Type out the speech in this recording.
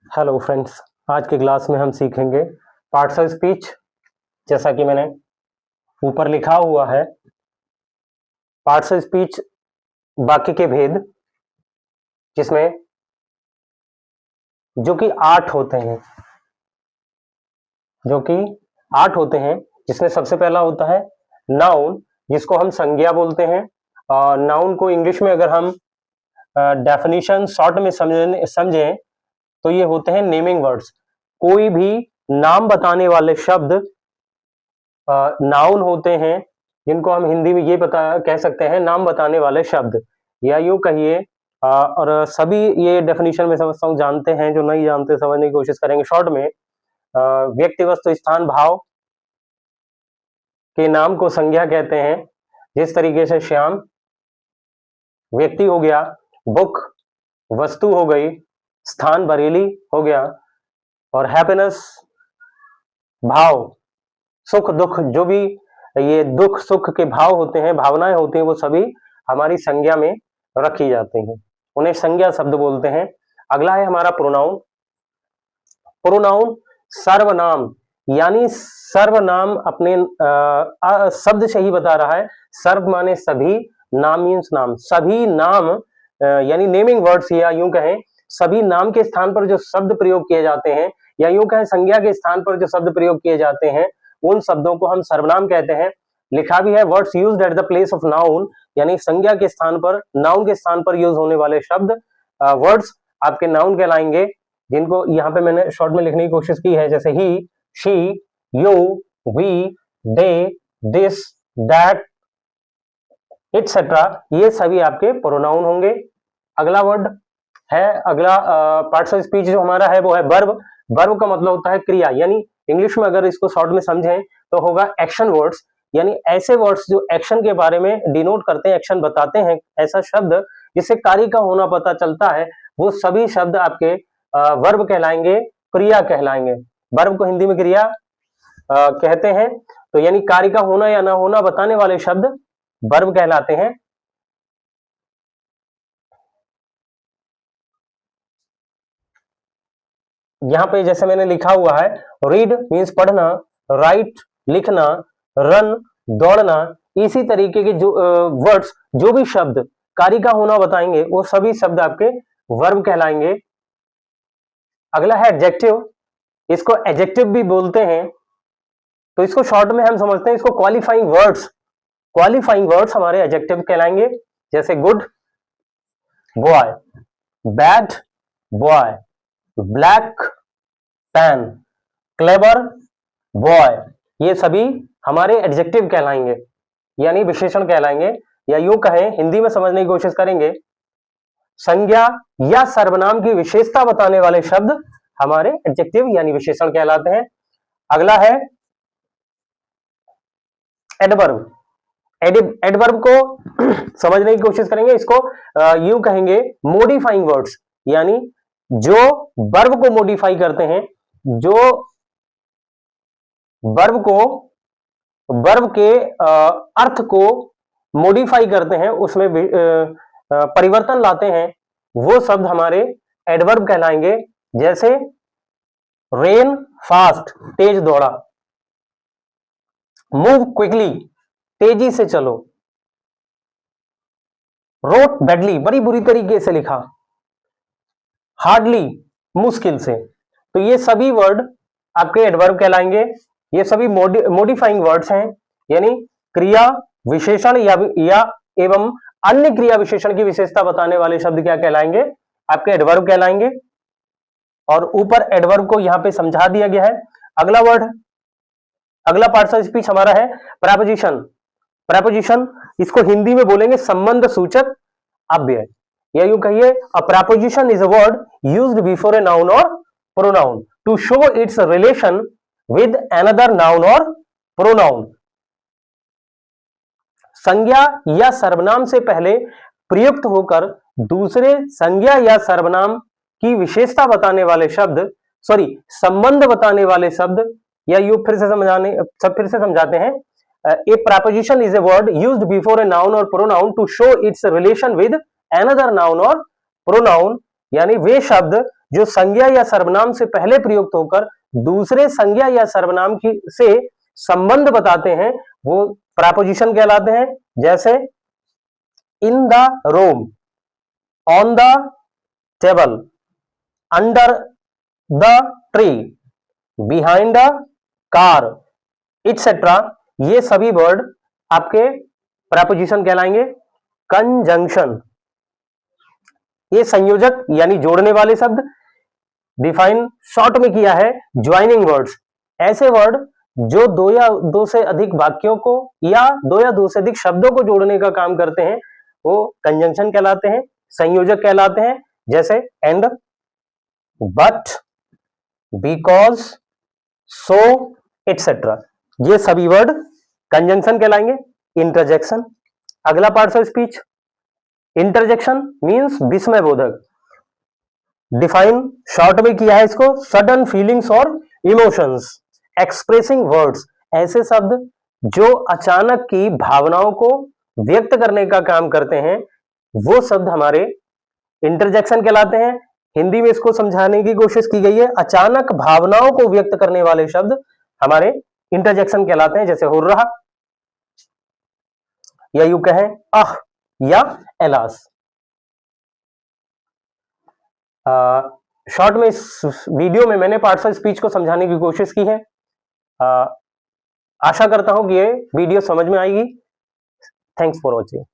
Hello friends, आज की class में हम सीखेंगे पार्ट्स ऑफ स्पीच। जैसा कि मैंने ऊपर लिखा हुआ है, पार्ट्स ऑफ स्पीच वाक्य के भेद, जिसमें जो कि 8 होते हैं, जिसमें सबसे पहला होता है नाउन, जिसको हम संज्ञा बोलते हैं। नाउन को इंग्लिश में अगर हम डेफिनेशन शॉर्ट में समझें तो ये होते हैं नेमिंग वर्ड्स। कोई भी नाम बताने वाले शब्द नाउन होते हैं, जिनको हम हिंदी में ये कह सकते हैं नाम बताने वाले शब्द, या यूं कहिए। और सभी ये डेफिनेशन में समझता हूँ जानते हैं, जो नहीं जानते समझने की कोशिश करेंगे शॉर्ट में। व्यक्ति, वस्तु, स्थान, भाव के नाम को संज्ञा कहते हैं। जिस तरीके से श्याम व्यक्ति हो गया, बुक वस्तु हो गई, स्थान बरेली हो गया, और हैप्पीनेस भाव, सुख दुख, जो भी ये दुख सुख के भाव होते हैं, भावनाएं होती हैं, वो सभी हमारी संज्ञा में रखी जाती हैं, उन्हें संज्ञा शब्द बोलते हैं। अगला है हमारा प्रोनाउन। प्रोनाउन सर्वनाम, यानी सर्वनाम अपने शब्द से ही बता रहा है। सर्व माने सभी, नाम मीन्स नाम, सभी नाम यानी नेमिंग वर्ड्स, या यूं कहें सभी नाम के स्थान पर जो शब्द प्रयोग किए जाते हैं, या यूं कहें संज्ञा के स्थान पर जो शब्द प्रयोग किए जाते हैं, उन शब्दों को हम सर्वनाम कहते हैं। लिखा भी है words used at the place of noun, यानी संज्ञा के स्थान पर, नाउन के स्थान पर यूज होने वाले शब्द वर्ड्स आपके नाउन कहलाएंगे, जिनको यहाँ पे मैंने शॉर्ट में लिखने की कोशिश की है, जैसे he, she, you, we, they, this, that, etcetera. ये सभी आपके प्रोनाउन होंगे। अगला वर्ड है, अगला पार्ट्स ऑफ स्पीच जो हमारा है वो है वर्ब। वर्ब का मतलब होता है क्रिया, यानी इंग्लिश में अगर इसको शॉर्ट में समझें तो होगा एक्शन वर्ड्स, यानी ऐसे वर्ड्स जो एक्शन के बारे में डिनोट करते हैं, एक्शन बताते हैं, ऐसा शब्द जिससे कार्य का होना पता चलता है, वो सभी शब्द आपके वर्ब कहलाएंगे, क्रिया कहलाएंगे। वर्ब को हिंदी में क्रिया कहते हैं, तो यानी कार्य का होना या ना होना बताने वाले शब्द वर्ब कहलाते हैं। यहाँ पे जैसे मैंने लिखा हुआ है, रीड मीन्स पढ़ना, राइट लिखना, रन दौड़ना, इसी तरीके के जो वर्ड्स, जो भी शब्द कार्य का होना बताएंगे, वो सभी शब्द आपके वर्ब कहलाएंगे। अगला है एडजेक्टिव, इसको एडजेक्टिव भी बोलते हैं, तो इसको शॉर्ट में हम समझते हैं इसको क्वालिफाइंग वर्ड्स। क्वालिफाइंग वर्ड्स हमारे एडजेक्टिव कहलाएंगे, जैसे good boy, bad boy, black pen, clever boy, ये सभी हमारे एडजेक्टिव कहलाएंगे, यानी विशेषण कहलाएंगे, या यूं कहें हिंदी में समझने की कोशिश करेंगे, संज्ञा या सर्वनाम की विशेषता बताने वाले शब्द हमारे एडजेक्टिव यानी विशेषण कहलाते हैं। अगला है एडवर्ब। एडवर्ब को समझने की कोशिश करेंगे, इसको यूं कहेंगे मॉडिफाइंग वर्ड्स, यानी जो वर्ब को मॉडिफाई करते हैं, जो वर्ब को, वर्ब के अर्थ को मॉडिफाई करते हैं, उसमें परिवर्तन लाते हैं, वो शब्द हमारे एडवर्ब कहलाएंगे। जैसे रेन फास्ट, तेज दौड़ा, मूव क्विकली, तेजी से चलो, रोट बैडली, बड़ी बुरी तरीके से लिखा, हार्डली, मुश्किल से। तो ये सभी वर्ड आपके एडवर्ब कहलाएंगे। ये सभी मॉडिफाइंग वर्ड्स हैं, यानी क्रिया विशेषण या एवं अन्य क्रिया विशेषण की विशेषता बताने वाले शब्द क्या कहलाएंगे, आपके एडवर्ब कहलाएंगे। और ऊपर एडवर्ब को यहां पे समझा दिया गया है। अगला वर्ड, अगला पार्ट ऑफ स्पीच हमारा है प्रेपोजिशन। प्रेपोजिशन, इसको हिंदी में बोलेंगे संबंध सूचक अव्यय, या यूं कहिए a preposition is a word used before a noun or pronoun to show its relation with another noun or pronoun. संज्ञा या सर्वनाम से पहले प्रयुक्त होकर दूसरे संज्ञा या सर्वनाम की विशेषता बताने वाले शब्द, संबंध बताने वाले शब्द, या यूं फिर से समझाते हैं, a preposition is a word used before a noun or pronoun to show its relation with another noun or pronoun, यानी वे शब्द जो संज्ञा या सर्वनाम से पहले प्रयुक्त होकर दूसरे संज्ञा या सर्वनाम की से संबंध बताते हैं वो प्रेपोजिशन कहलाते हैं। जैसे in the room, on the table, under the tree, behind the car, et cetera, ये सभी वर्ड आपके प्रेपोजिशन कहलाएंगे। कंजंक्शन, ये संयोजक यानी जोड़ने वाले शब्द। डिफाइन शॉर्ट में किया है ज्वाइनिंग वर्ड्स, ऐसे वर्ड जो दो या दो से अधिक वाक्यों को या दो से अधिक शब्दों को जोड़ने का काम करते हैं वो कंजंक्शन कहलाते हैं, संयोजक कहलाते हैं। जैसे and, but, because, so, etcetera, ये सभी वर्ड कंजंक्शन कहलाएंगे। इंटरजेक्शन, अगला part of speech. Interjection means विस्मय बोधक। डिफाइन शॉर्ट में किया है इसको, सडन फीलिंग्स और इमोशंस, एक्सप्रेसिंग वर्ड्स, ऐसे शब्द जो अचानक की भावनाओं को व्यक्त करने का काम करते हैं वो शब्द हमारे इंटरजेक्शन कहलाते हैं। हिंदी में इसको समझाने की कोशिश की गई है, अचानक भावनाओं को व्यक्त करने वाले शब्द हमारे इंटरजेक्शन कहलाते हैं। जैसे हुर्रा, या यूं कहें आह या एलास। शॉर्ट में इस वीडियो में मैंने पार्ट्स ऑफ स्पीच को समझाने की कोशिश की है। आशा करता हूं कि ये वीडियो समझ में आएगी। Thanks for watching.